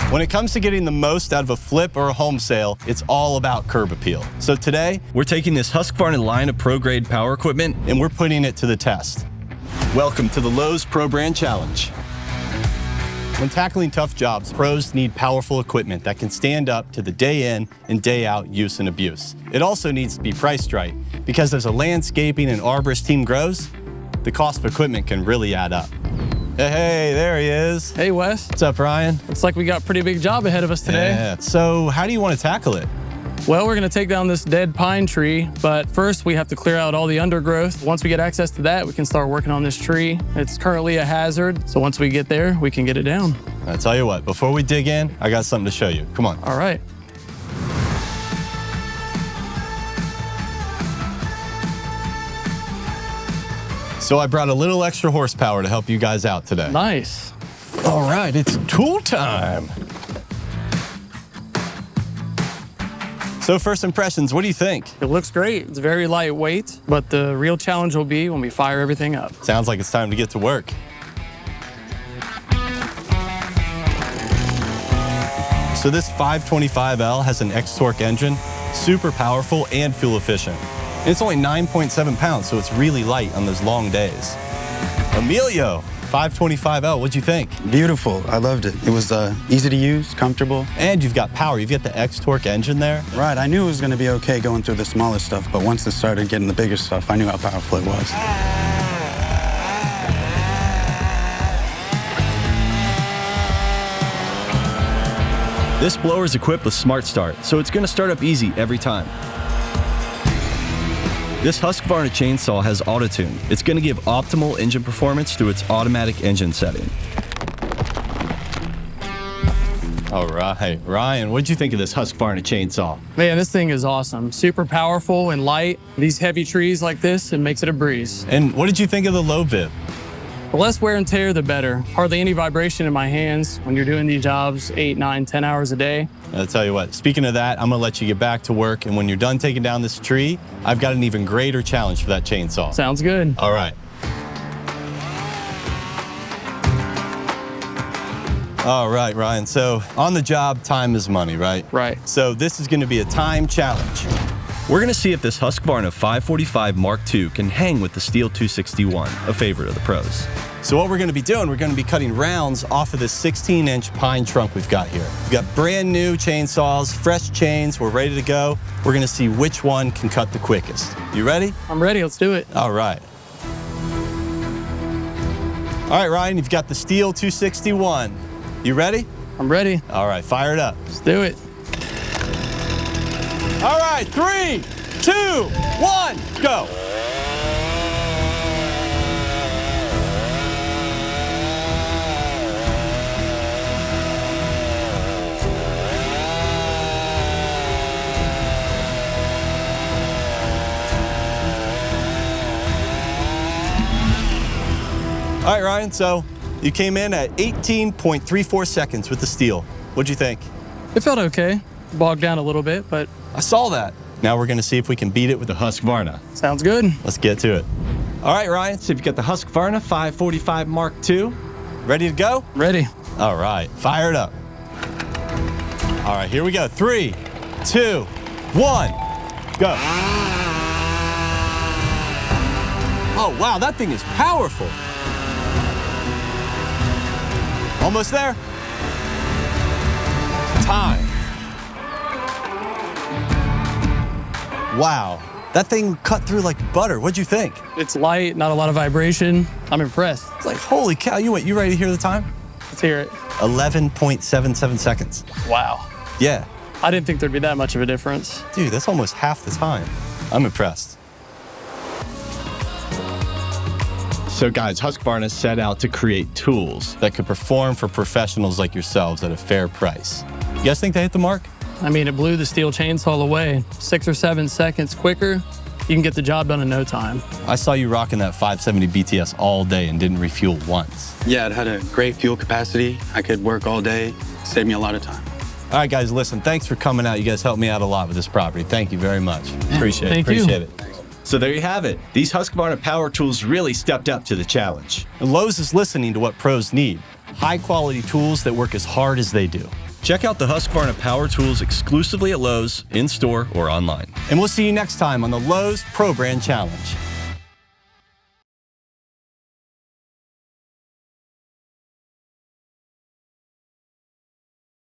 When it comes to getting the most out of a flip or a home sale, it's all about curb appeal. So today, we're taking this Husqvarna line of pro-grade power equipment and we're putting it to the test. Welcome to the Lowe's Pro Brand Challenge. When tackling tough jobs, pros need powerful equipment that can stand up to the day in and day out use and abuse. It also needs to be priced right, because as a landscaping and arborist team grows, the cost of equipment can really add up. Hey, there he is. Hey, Wes. What's up, Ryan? Looks like we got a pretty big job ahead of us today. Yeah. So how do you want to tackle it? Well, we're gonna take down this dead pine tree, but first we have to clear out all the undergrowth. Once we get access to that, we can start working on this tree. It's currently a hazard, so once we get there, we can get it down. I'll tell you what, before we dig in, I got something to show you. Come on. All right. So I brought a little extra horsepower to help you guys out today. Nice. All right, it's tool time. So first impressions, what do you think? It looks great. It's very lightweight, but the real challenge will be when we fire everything up. Sounds like it's time to get to work. So this 525L has an X-Torque engine, super powerful and fuel efficient. And it's only 9.7 pounds, so it's really light on those long days. Emilio, 525L, what'd you think? Beautiful, I loved it. It was easy to use, comfortable. And you've got power, you've got the X-Torque engine there. Right, I knew it was gonna be okay going through the smaller stuff, but once it started getting the bigger stuff, I knew how powerful it was. This blower is equipped with Smart Start, so it's gonna start up easy every time. This Husqvarna chainsaw has auto-tune. It's gonna give optimal engine performance through its automatic engine setting. All right, Ryan, what'd you think of this Husqvarna chainsaw? Man, this thing is awesome. Super powerful and light. These heavy trees like this, it makes it a breeze. And what did you think of the Lowe bib? The less wear and tear, the better. Hardly any vibration in my hands when you're doing these jobs 8, 9, 10 hours a day. I'll tell you what, speaking of that, I'm gonna let you get back to work, and when you're done taking down this tree, I've got an even greater challenge for that chainsaw. Sounds good. All right. All right, Ryan, so on the job, time is money, right? Right. So this is gonna be a time challenge. We're gonna see if this Husqvarna 545 Mark II can hang with the Stihl 261, a favorite of the pros. So what we're gonna be doing, we're gonna be cutting rounds off of this 16-inch pine trunk we've got here. We've got brand new chainsaws, fresh chains, we're ready to go. We're gonna see which one can cut the quickest. You ready? I'm ready, let's do it. All right. All right, Ryan, you've got the Stihl 261. You ready? I'm ready. All right, fire it up. Let's do it. All right, 3, 2, 1, go. All right, Ryan, so you came in at 18.34 seconds with the Stihl. What'd you think? It felt okay. Bogged down a little bit, but I saw that. Now we're gonna see if we can beat it with the Husqvarna. sounds good. Let's get to it. All right, Ryan, so you've got the Husqvarna 545 Mark II. Ready to go? Ready. All right, fire it up. All right, here we go. 3, 2, 1, go. Oh, wow, that thing is powerful. Almost there. Time. Wow, that thing cut through like butter. What'd you think? It's light, not a lot of vibration. I'm impressed. It's like, holy cow, you ready to hear the time? Let's hear it. 11.77 seconds. Wow. Yeah. I didn't think there'd be that much of a difference. Dude, that's almost half the time. I'm impressed. So guys, Husqvarna set out to create tools that could perform for professionals like yourselves at a fair price. You guys think they hit the mark? I mean, it blew the Stihl chainsaw away. 6 or 7 seconds quicker, you can get the job done in no time. I saw you rocking that 570 BTS all day and didn't refuel once. Yeah, it had a great fuel capacity. I could work all day, saved me a lot of time. All right, guys, listen, thanks for coming out. You guys helped me out a lot with this property. Thank you very much. Appreciate it. Appreciate it. So there you have it. These Husqvarna power tools really stepped up to the challenge. And Lowe's is listening to what pros need. High quality tools that work as hard as they do. Check out the Husqvarna power tools exclusively at Lowe's, in-store, or online. And we'll see you next time on the Lowe's Pro Brand Challenge.